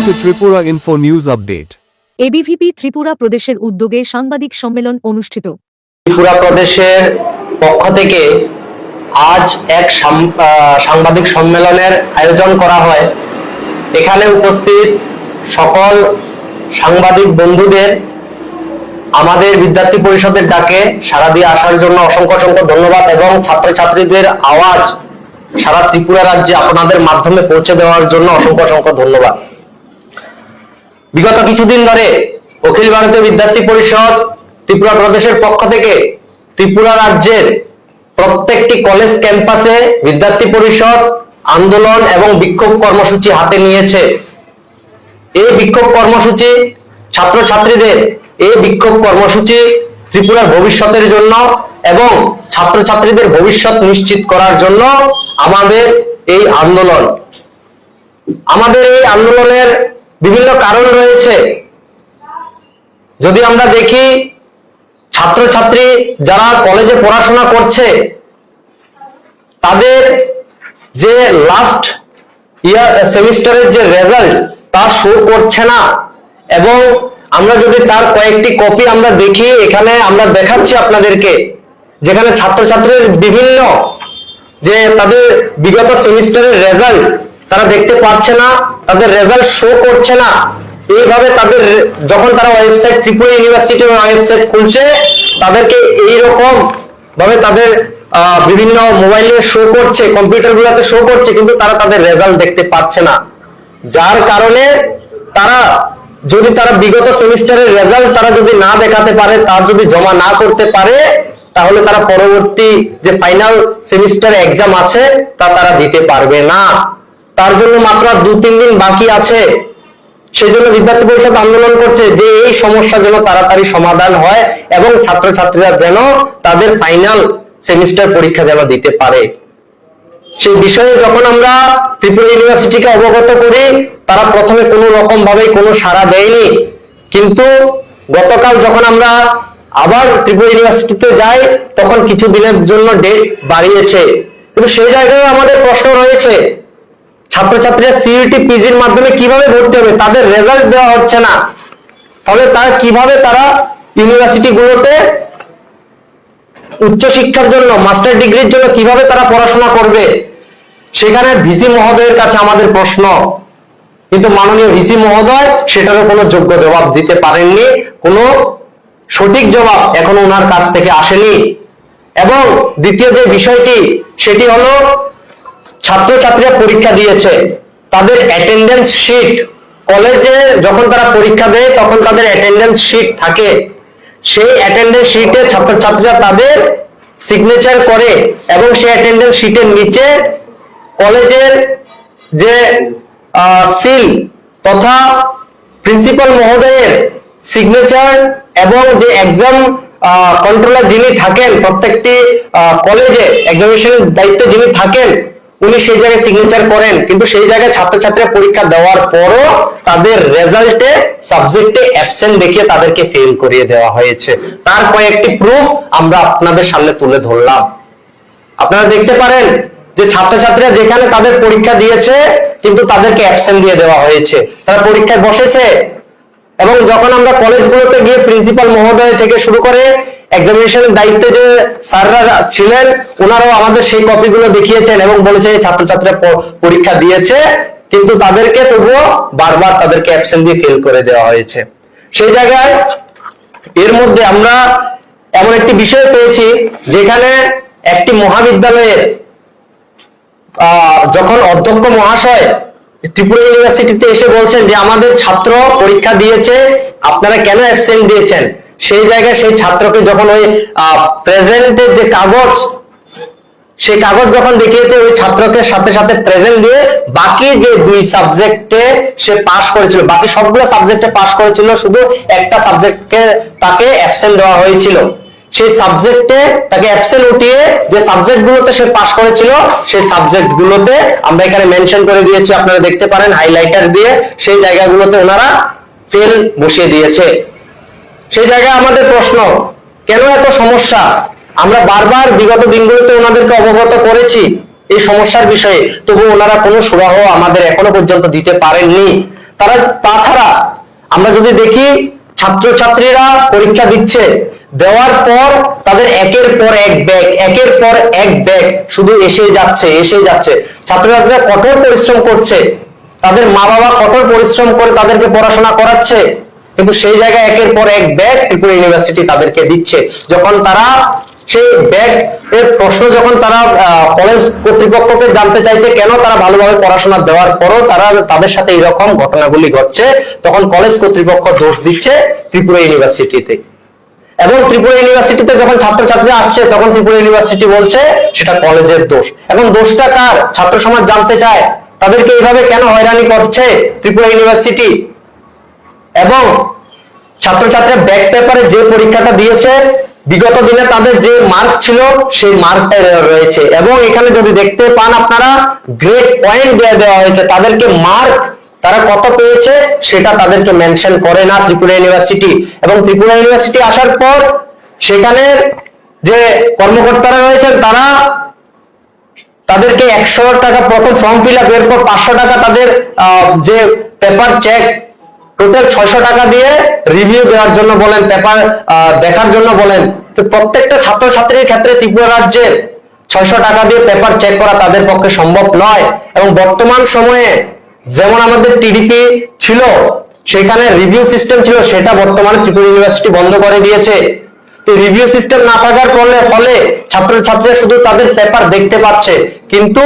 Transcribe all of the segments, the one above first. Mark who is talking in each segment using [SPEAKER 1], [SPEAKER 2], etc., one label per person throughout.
[SPEAKER 1] to Tripura Info News Update.
[SPEAKER 2] ABVP Tripura প্রদেশের উদ্যোগে সাংবাদিক সম্মেলন অনুষ্ঠিত।
[SPEAKER 3] ত্রিপুরা প্রদেশের পক্ষ থেকে আজ এক সাংবাদিক সম্মেলনের আয়োজন করা হয়। এখানে উপস্থিত সকল সাংবাদিক বন্ধুদের আমাদের বিদ্যার্থী পরিষদের ডাকে সাড়া দিয়ে আসার জন্য অসংখ্য অসংখ্য ধন্যবাদ এবং ছাত্রছাত্রীদের আওয়াজ সারা ত্রিপুরা রাজ্যে আপনাদের মাধ্যমে পৌঁছে দেওয়ার জন্য অসংখ্য অসংখ্য ধন্যবাদ। বিগত কিছুদিন ধরে অখিল ভারতীয় বিদ্যার্থী পরিষদ ত্রিপুরা প্রদেশের পক্ষ থেকে ত্রিপুরা রাজ্যের প্রত্যেকটি কলেজ ক্যাম্পাসে বিদ্যার্থী পরিষদ আন্দোলন এবং বিক্ষোভ কর্মসূচি হাতে নিয়েছে। এই বিক্ষোভ কর্মসূচি ছাত্রছাত্রীদের এই বিক্ষোভ কর্মসূচি ত্রিপুরার ভবিষ্যতের জন্য এবং ছাত্রছাত্রীদের ভবিষ্যৎ নিশ্চিত করার জন্য আমাদের এই আন্দোলন। আমাদের এই আন্দোলনের বিভিন্ন কারণ রয়েছে। যদি আমরা দেখি, ছাত্রছাত্রী যারা কলেজে পড়াশোনা করছে তাদের যে লাস্ট ইয়ার সেমিস্টারের যে রেজাল্ট তা শো করছে না, এবং আমরা যদি তার কয়েকটি কপি আমরা দেখি, এখানে আমরা দেখাচ্ছি আপনাদেরকে, যেখানে ছাত্রছাত্রীর বিভিন্ন যে তাদের বিগত সেমিস্টারের রেজাল্ট তারা দেখতে পাচ্ছে না, তাদের রেজাল্ট শো করছে না। এইভাবে তাদের যখন তারা ওয়েবসাইট ত্রিপুরা ইউনিভার্সিটির ওয়েবসাইট খুলছে, তাদেরকে এইরকম ভাবে তাদের বিভিন্ন মোবাইলে শো করছে, কম্পিউটার গুলোতে শো করছে, কিন্তু তারা তাদের রেজাল্ট দেখতে পাচ্ছে না। যার কারণে তারা যদি তারা বিগত সেমিস্টারের রেজাল্ট তারা যদি না দেখাতে পারে, তার যদি জমা না করতে পারে, তাহলে তারা পরবর্তী যে ফাইনাল সেমিস্টার এক্সাম আছে তা তারা দিতে পারবে না। তার জন্য মাত্র 2-3 দিন বাকি আছে। সেই জন্য বিদ্যার্থী পরিষদ আন্দোলন করছে যে এই সমস্যা যেন তাড়াতাড়ি সমাধান হয় এবং ছাত্রছাত্রীরা যেন তাদের ফাইনাল সেমিস্টার পরীক্ষা যেন দিতে পারে। সেই বিষয়ে যখন আমরা ত্রিপুরা ইউনিভার্সিটিকে অবগত করি, তারা প্রথমে কোনো রকম ভাবে কোনো সাড়া দেয়নি, কিন্তু গতকাল যখন আমরা আবার ত্রিপুরা ইউনিভার্সিটিতে যাই, তখন কিছু দিনের জন্য ডেট বাড়িয়েছে। কিন্তু সেই জায়গায় আমাদের প্রশ্ন রয়েছে, ছাত্রছাত্রীরা সিইউটি পিজির মাধ্যমে কিভাবে ভর্তি হবে? তাদের রেজাল্ট দেওয়া হচ্ছে না, তাহলে তারা কিভাবে তারা ইউনিভার্সিটি গুলোতে উচ্চশিক্ষার জন্য মাস্টার ডিগ্রির জন্য কিভাবে তারা পড়াশোনা করবে? সেখানে ভিসি মহোদয়ের কাছে আমাদের প্রশ্ন, কিন্তু মাননীয় ভিসি মহোদয় সেটারও কোনো যোগ্য জবাব দিতে পারেননি, কোনো সঠিক জবাব এখনো ওনার কাছ থেকে আসেনি। এবং দ্বিতীয় যে বিষয়টি, সেটি হলো ছাত্রছাত্রীরা পরীক্ষা দিয়েছে, তাদের অ্যাটেন্ডেন্স শিট, কলেজে যখন তারা পরীক্ষা দেয় তখন তাদের অ্যাটেন্ডেন্স শিট থাকে, সেই অ্যাটেন্ডেন্স শিটে ছাত্রছাত্রীরা তাদের সিগনেচার করে এবং সেই অ্যাটেন্ডেন্স শিটের নিচে কলেজের যে সিল তথা প্রিন্সিপাল মহোদয়ের সিগনেচার এবং যে এক্সাম কন্ট্রোলার যিনি থাকেন প্রত্যেকটি কলেজে এক্সামিনেশনের দায়িত্বে যিনি থাকেন, উনি সেই জায়গায় সিগনেচার করেন। কিন্তু সেই জায়গায় ছাত্রছাত্রীরা পরীক্ষা দেওয়ার পরও তাদের রেজাল্টে সাবজেক্টে অ্যাবসেন্ট দেখিয়ে তাদেরকে ফেল করিয়ে দেওয়া হয়েছে। তার কয়েকটি প্রুফ আমরা আপনাদের সামনে তুলে ধরলাম। আপনারা দেখতে পারেন যে ছাত্রছাত্রীরা যেখানে তাদের পরীক্ষা দিয়েছে কিন্তু তাদেরকে অ্যাবসেন্ট দিয়ে দেওয়া হয়েছে, তারা পরীক্ষায় বসেছে। এবং যখন আমরা কলেজগুলোতে গিয়ে প্রিন্সিপাল মহোদয় থেকে শুরু করে এক্সামিনেশনের দায়িত্বে যে স্যাররা ছিলেন, ওনারাও আমাদের সেই কপিগুলো দেখিয়েছেন এবং বলেছে ছাত্রছাত্রীরা পরীক্ষা দিয়েছে কিন্তু তাদেরকে তবুও বারবার তাদেরকে অ্যাবসেন্ট দিয়ে ফেল করে দেওয়া হয়েছে। সেই জায়গায় এর মধ্যে আমরা এমন একটি বিষয় পেয়েছি, যেখানে একটি মহাবিদ্যালয়ের যখন অধ্যক্ষ মহাশয় ত্রিপুরা ইউনিভার্সিটিতে এসে বলছেন যে আমাদের ছাত্র পরীক্ষা দিয়েছে, আপনারা কেন অ্যাবসেন্ট দিয়েছেন? সেই জায়গায় সেই ছাত্রকে যখন ওই প্রেজেন্টের যে কাগজ, সেই কাগজ যখন দেখিয়েছে, ওই ছাত্রকে সাথে সাথে প্রেজেন্ট দিয়ে বাকি যে 2 সাবজেক্টে সে পাস করেছিল, বাকি সবগুলো সাবজেক্টে পাস করেছিল, শুধু একটা সাবজেক্টকে তাকে অ্যাবসেন্ট দেওয়া হয়েছিল। সেই সাবজেক্টে তাকে অ্যাবসেন্ট উঠিয়ে যে সাবজেক্টগুলোতে সে পাস করেছিল, সেই সাবজেক্টগুলোতে আমরা এখানে মেনশন করে দিয়েছি, আপনারা দেখতে পারেন হাইলাইটার দিয়ে, সেই জায়গাগুলোতে ওনারা ফেল বসিয়ে দিয়েছে। সেই জায়গায় আমাদের প্রশ্ন, কেন এত সমস্যা? আমরা বারবার বিগত দিনগুলোতে ওনাদেরকে অবগত করেছি এই সমস্যার বিষয়ে, তবু ওনারা কোনো সুরাহ আমাদের এখনো পর্যন্ত দিতে পারেননি। তাছাড়া আমরা যদি দেখি ছাত্রছাত্রীরা পরীক্ষা দিচ্ছে, দেওয়ার পর তাদের একের পর এক ব্যাগ শুধু এসে যাচ্ছে। ছাত্রছাত্রীরা কঠোর পরিশ্রম করছে, তাদের মা বাবা কঠোর পরিশ্রম করে তাদেরকে পড়াশোনা করাচ্ছে, কিন্তু সেই জায়গায় একের পর এক ব্যাগ ত্রিপুরা ইউনিভার্সিটি তাদেরকে দিচ্ছে। যখন তারা সেই ব্যাগ এর প্রশ্ন যখন তারা কলেজ কর্তৃপক্ষকে জানতে চাইছে কেন তারা ভালোভাবে পড়াশোনা দেওয়ার পরও তাদের সাথে এরকম ঘটনাগুলি ঘটছে, তখন কলেজ কর্তৃপক্ষ দোষ দিচ্ছে ত্রিপুরা ইউনিভার্সিটিতে। এবং ত্রিপুরা ইউনিভার্সিটিতে যখন ছাত্রছাত্রীরা আসছে তখন ত্রিপুরা ইউনিভার্সিটি বলছে সেটা কলেজের দোষ। এখন দোষটা কার? ছাত্র সমাজ জানতে চায় তাদেরকে এইভাবে কেন হয়রানি করছে ত্রিপুরা ইউনিভার্সিটি। এবং ছাত্রছাত্রীরা ব্যাক পেপারে যে পরীক্ষাটা দিয়েছে, বিগত দিনে তাদের যে মার্ক ছিল সেই মার্কটা রয়েছে। এবং এখানে যদি দেখতে পান আপনারা, গ্রেড পয়েন্ট দেওয়া হয়েছে, তাদেরকে মার্ক তারা কত পেয়েছে সেটা তাদেরকে মেনশন করে না ত্রিপুরা ইউনিভার্সিটি। এবং ত্রিপুরা ইউনিভার্সিটি আসার পর সেখানে যে কর্মকর্তারা রয়েছেন তারা তাদেরকে 100 টাকা প্রথম ফর্ম ফিল আপ, এরপর 500 টাকা তাদের যে পেপার চেক, টোটাল 600 টাকা দিয়ে রিভিউ দেওয়ার জন্য বলেন, পেপার দেখার জন্য বলেন। তো প্রত্যেকটা ছাত্রছাত্রীর ক্ষেত্রে ত্রিপুরা রাজ্যে 600 টাকা দিয়ে পেপার চেক করা তাদের পক্ষে সম্ভব নয়। এবং বর্তমান সময়ে যেমন আমাদের টিডিপি ছিল, সেখানে রিভিউ সিস্টেম ছিল, সেটা বর্তমানে ত্রিপুরা ইউনিভার্সিটি বন্ধ করে দিয়েছে। তো রিভিউ সিস্টেম না থাকার ফলে ছাত্রছাত্রীরা শুধু তাদের পেপার দেখতে পাচ্ছে, কিন্তু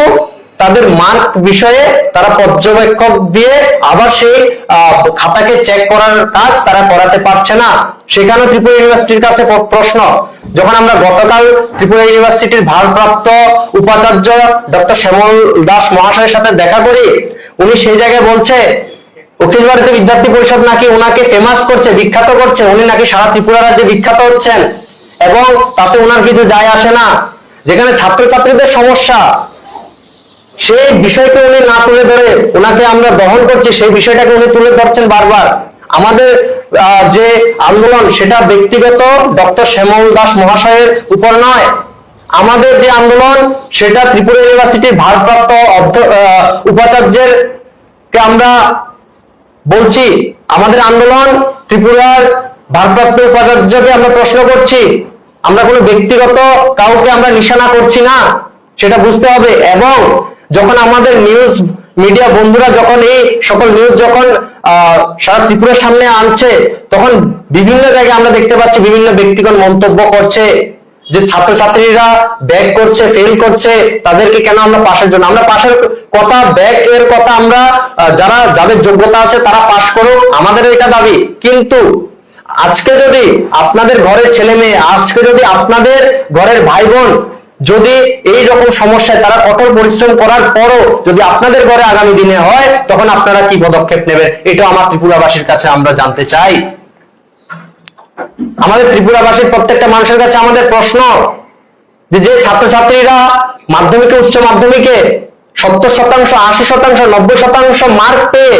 [SPEAKER 3] তাদের মার্ক বিষয়ে তারা পর্যবেক্ষক দিয়ে আবার সেই খাতাকে চেক করার কাজ তারা করাতে পারছে না। সেখানে ত্রিপুরা ইউনিভার্সিটির কাছে প্রশ্ন, যখন আমরা গতকাল ত্রিপুরা ইউনিভার্সিটির ভারপ্রাপ্ত উপাচার্য ডক্টর শ্যামল দাস মহাশয়ের সাথে দেখা করি, উনি সেই জায়গায় বলছে অখিল ভারতীয় বিদ্যার্থী পরিষদ নাকি ওনাকে ফেমাস করছে, বিখ্যাত করছে, উনি নাকি সারা ত্রিপুরা রাজ্যে বিখ্যাত হচ্ছেন এবং তাতে ওনার কিছু যায় আসে না। যেখানে ছাত্রছাত্রীদের সমস্যা, সেই বিষয়কে উনি না তুলে ধরে ওনাকে আমরা দহন করছি, সেই বিষয়টাকে উনি তুলে ধরছেন বারবার। আমাদের যে আন্দোলন সেটা ব্যক্তিগত ডক্টর শ্যামল দাস মহাশয়ের উপর নয়, আমাদের যে আন্দোলন সেটা ত্রিপুরা ইউনিভার্সিটির ভারপ্রাপ্ত উপাচার্যের কে আমরা বলছি। আমাদের আন্দোলন ত্রিপুরার ভারপ্রাপ্ত উপাচার্যকে আমরা প্রশ্ন করছি, আমরা কোনো ব্যক্তিগত কাউকে আমরা নিশানা করছি না, সেটা বুঝতে হবে। এবং যখন আমাদের নিউজ মিডিয়া বন্ধুরা যখন এই সকল নিউজ যখন সারা ত্রিপুরার সামনে আনছে, তখন বিভিন্ন জায়গায় আমরা দেখতে পাচ্ছি বিভিন্ন ব্যক্তিগত মন্তব্য করছে যে ছাত্রছাত্রীরা ব্যাক করছে, ফেল করছে, তাদেরকে কেন আমরা পাশের জন্য, আমরা পাশের কথা, ব্যাক এর কথা, আমরা যাদের যোগ্যতা আছে তারা পাশ করুক, আমাদের এটা দাবি। কিন্তু আজকে যদি আপনাদের ঘরের ছেলে মেয়ে, আজকে যদি আপনাদের ঘরের ভাই বোন যদি এই রকম সমস্যায় তারা কঠোর পরিশ্রম করার পরও যদি আপনাদের ঘরে আগামী দিনে হয়, তখন আপনারা কি পদক্ষেপ নেবেন? এটা আমার ত্রিপুরাবাসীর কাছে আমরা জানতে চাই। আমাদের ত্রিপুরাবাসীর প্রত্যেকটা মানুষের কাছে আমাদের প্রশ্ন, যে ছাত্রছাত্রীরা মাধ্যমিকে, উচ্চ মাধ্যমিকে 70%, 80%, 90% মার্ক পেয়ে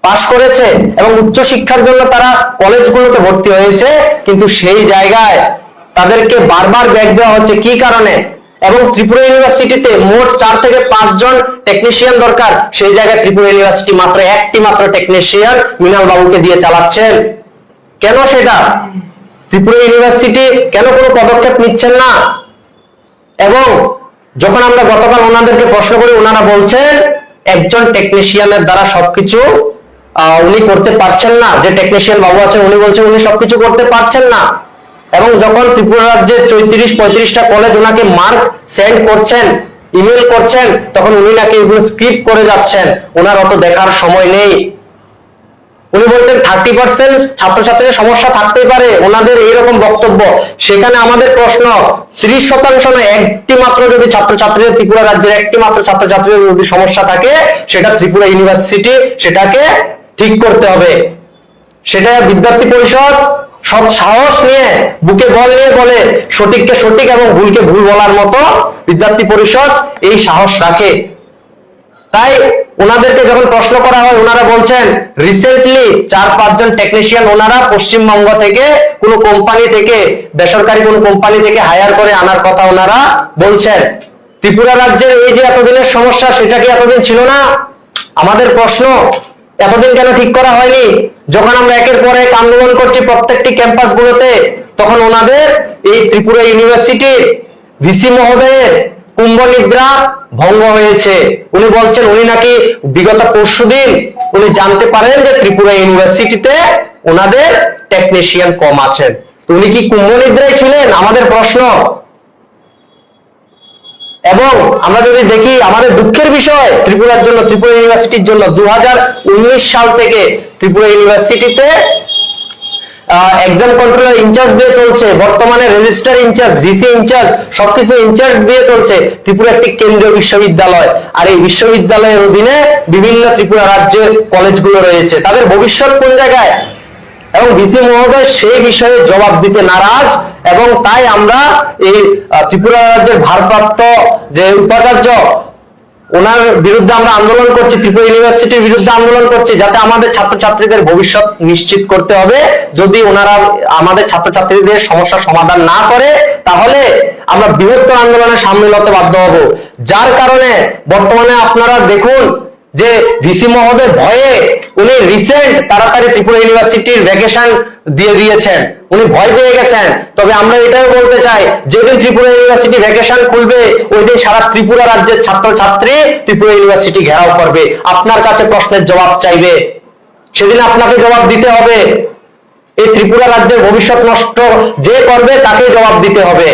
[SPEAKER 3] পাশ করেছে এবং উচ্চ শিক্ষার জন্য তারা কলেজগুলোতে ভর্তি হয়েছে, কিন্তু সেই জায়গায় তাদেরকে বারবার ব্যাক দেওয়া হচ্ছে কি কারণে? এবং ত্রিপুরা ইউনিভার্সিটিতে মোট 4 থেকে 5 জন টেকনিশিয়ান দরকার, সেই জায়গায় ত্রিপুরা ইউনিভার্সিটি মাত্র একটি টেকনিশিয়ান মৃণাল বাবুকে দিয়ে চালাচ্ছেন। কেন সেটা? ত্রিপুরা ইউনিভার্সিটি কেন কোনো পদক্ষেপ নিচ্ছেন না? এবং যখন আমরা গতকাল ওনাদেরকে প্রশ্ন করি, ওনারা বলছেন একজন টেকনিশিয়ানের দ্বারা সবকিছু উনি করতে পারছেন না। যে টেকনিশিয়ান বাবু আছেন উনি বলছেন উনি সবকিছু করতে পারছেন না। এবং যখন ত্রিপুরা রাজ্যে 34-35টা কলেজ ওনাকে মার্ক সেন্ড করছেন, ইমেল করছেন, তখন উনি নাকি এগুলো স্কিপ করে যাচ্ছেন, ওনার অত দেখার সময় নেই। উনি বলছেন 30% ছাত্রছাত্রীদের সমস্যা থাকতেই পারে, ওনাদের এইরকম বক্তব্য। সেখানে আমাদের প্রশ্ন, 30% না, একটি মাত্র যদি ছাত্রছাত্রীদের, ত্রিপুরা রাজ্যের একটি মাত্র ছাত্রছাত্রীদের যদি সমস্যা থাকে, সেটা ত্রিপুরা ইউনিভার্সিটি সেটাকে ঠিক করতে হবে। সেটা বিদ্যার্থী পরিষদ সৎ সাহস নিয়ে, বুকে বল নিয়ে বলে, সঠিককে সঠিক এবং ভুলকে ভুল বলার মতো বিদ্যার্থী পরিষদ এই সাহস রাখে। তাই ওনাদেরকে যখন প্রশ্ন করা হয়, ওনারা বলছেন রিসেন্টলি 4-5 জন টেকনিশিয়ান ওনারা পশ্চিমবঙ্গ থেকে কোনো কোম্পানি থেকে, বেসরকারি কোনো কোম্পানি থেকে হায়ার করে আনার কথা ওনারা বলছেন। ত্রিপুরা রাজ্যের এই যে এতদিনের সমস্যা, সেটা কি এতদিন ছিল না? আমাদের প্রশ্ন, এতদিন কেন ঠিক করা হয়নি? যখন আমরা একের পর এক আন্দোলন করছি প্রত্যেকটি ক্যাম্পাসগুলোতে, তখন ওনাদের এই ত্রিপুরা ইউনিভার্সিটির ভিসি মহোদয়ের কুম্ভ নিদ্রা ভঙ্গ হয়েছে। উনি বলছেন উনি নাকি বিগত পরশুদিন উনি জানতে পারেন যে ত্রিপুরা ইউনিভার্সিটিতে ওনাদের টেকনিশিয়ান কম আছেন। তো উনি কি কুম্ভ নিদ্রায় ছিলেন? আমাদের প্রশ্ন। এবং আমরা যদি দেখি, আমাদের দুঃখের বিষয় ত্রিপুরার জন্য, ত্রিপুরা ইউনিভার্সিটির জন্য 2019 সাল থেকে ত্রিপুরা ইউনিভার্সিটিতে এক্সাম কন্ট্রোলার ইনচার্জ দিয়ে চলছে, বর্তমানে রেজিস্ট্রার ইনচার্জ, ভিসি ইনচার্জ, সবকিছু ইনচার্জ দিয়ে চলছে ত্রিপুরা একটি কেন্দ্রীয় বিশ্ববিদ্যালয়। আর এই বিশ্ববিদ্যালয়ের অধীনে বিভিন্ন ত্রিপুরা রাজ্যের কলেজগুলো রয়েছে, তাদের ভবিষ্যৎ কোন জায়গায়? এবং ভিসি মহোদয় সেই বিষয়ে জবাব দিতে নারাজ, এবং তাই আমরা এই ত্রিপুরা রাজ্যের ভারপ্রাপ্ত যে উপাচার্য, ওনার বিরুদ্ধে আমরা আন্দোলন করছি, ত্রিপুরা ইউনিভার্সিটির বিরুদ্ধে আন্দোলন করছি, যাতে আমাদের ছাত্রছাত্রীদের ভবিষ্যৎ নিশ্চিত করতে হবে। যদি ওনারা আমাদের ছাত্রছাত্রীদের সমস্যার সমাধান না করে, তাহলে আমরা বৃহত্তর আন্দোলনে সামিল হতে বাধ্য হব। যার কারণে বর্তমানে আপনারা দেখুন যে ভিসি মহোদয় ভয়ে উনি রিসেন্ট তাড়াতাড়ি ত্রিপুরা ইউনিভার্সিটির ভ্যাকেশন দিয়ে দিয়েছেন, উনি ভয় পেয়ে গেছেন। তবে আমরা এটাও বলতে চাই, যেদিন ত্রিপুরা ইউনিভার্সিটি ভ্যাকেশন খুলবে, ওই দিন সারা ত্রিপুরা রাজ্যের ছাত্রছাত্রী ত্রিপুরা ইউনিভার্সিটি ঘেরাও করবে, আপনার কাছে প্রশ্নের জবাব চাইবে, সেদিন আপনাকে জবাব দিতে হবে। এই ত্রিপুরা রাজ্যের ভবিষ্যৎ নষ্ট যে করবে তাকে জবাব দিতে হবে।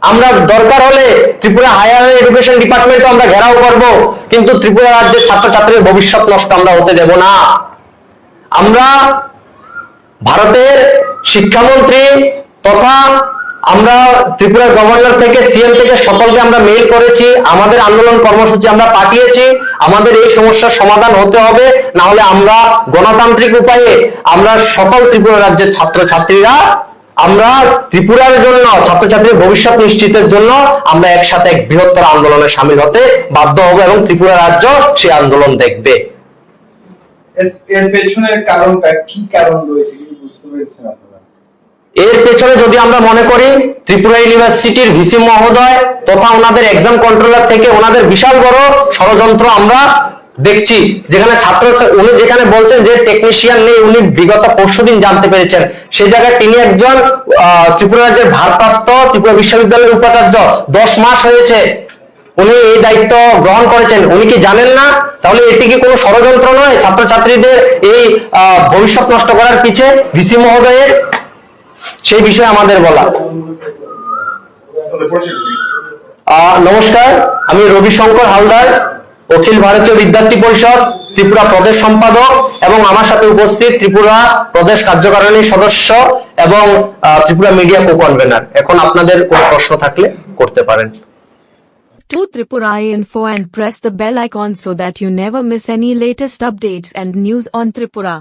[SPEAKER 3] আমরা দরকার হলে ত্রিপুরা হায়ার এডুকেশন ডিপার্টমেন্টও আমরা ঘেরাও করব, কিন্তু ত্রিপুরা রাজ্যের ছাত্রছাত্রীর ভবিষ্যৎ নষ্ট আমরা হতে দেব না। আমরা ভারতের শিক্ষামন্ত্রী তথা আমরা ত্রিপুরার গভর্নর থেকে, সিএম থেকে সকলকে আমরা মেইল করেছি, আমাদের আন্দোলন কর্মসূচি আমরা পাঠিয়েছি। আমাদের এই সমস্যার সমাধান হতে হবে, না হলে আমরা গণতান্ত্রিক উপায়ে আমরা সকল ত্রিপুরা রাজ্যের ছাত্রছাত্রীরা আমরা ত্রিপুরার জন্য, ছাত্রছাত্রীর ভবিষ্যৎ নিশ্চিতের জন্য আমরা একসাথে এক বৃহত্তর আন্দোলনে সামিল হতে বাধ্য হব, এবং ত্রিপুরা রাজ্য সেই আন্দোলন দেখবে।
[SPEAKER 4] এর পেছনের কারণটা কি, কারণ রয়েছে কি বুঝতে পেরেছেন আপনারা?
[SPEAKER 3] এর পেছনে যদি আমরা মনে করি, ত্রিপুরা ইউনিভার্সিটির ভিসি মহোদয় তথা ওনাদের এক্সাম কন্ট্রোলার থেকে ওনাদের বিশাল বড় ষড়যন্ত্র আমরা দেখছি। যেখানে উনি যেখানে বলছেন যে টেকনিশিয়ান নেই, উনি বিগত পরশুদিন জানতে পেরেছেন। সেই জায়গায় তিনি একজন ত্রিপুরা রাজ্যের ভারপ্রাপ্ত ত্রিপুরা বিশ্ববিদ্যালয়ের উপাচার্য, 10 মাস হয়েছে উনি এই দায়িত্ব গ্রহণ করেছেন, উনি কি জানেন না? তাহলে এটি কি কোনো ষড়যন্ত্র নয় ছাত্রছাত্রীদের এই ভবিষ্যৎ নষ্ট করার পিছে ভিসি মহোদয়ের? সেই বিষয়ে আমাদের বলা। নমস্কার, আমি রবিশঙ্কর হালদার, অখিল ভারতীয় বিদ্যার্থী পরিষদ ত্রিপুরা প্রদেশ সম্পাদক, এবং আমার সাথে উপস্থিত ত্রিপুরা প্রদেশ কার্যকারিণীর সদস্য এবং ত্রিপুরা মিডিয়া কো কনভেনার। এখন আপনাদের কোনো প্রশ্ন থাকলে করতে পারেন।
[SPEAKER 5] To Tripura Info and press the bell icon so that you never miss any latest updates and news on Tripura.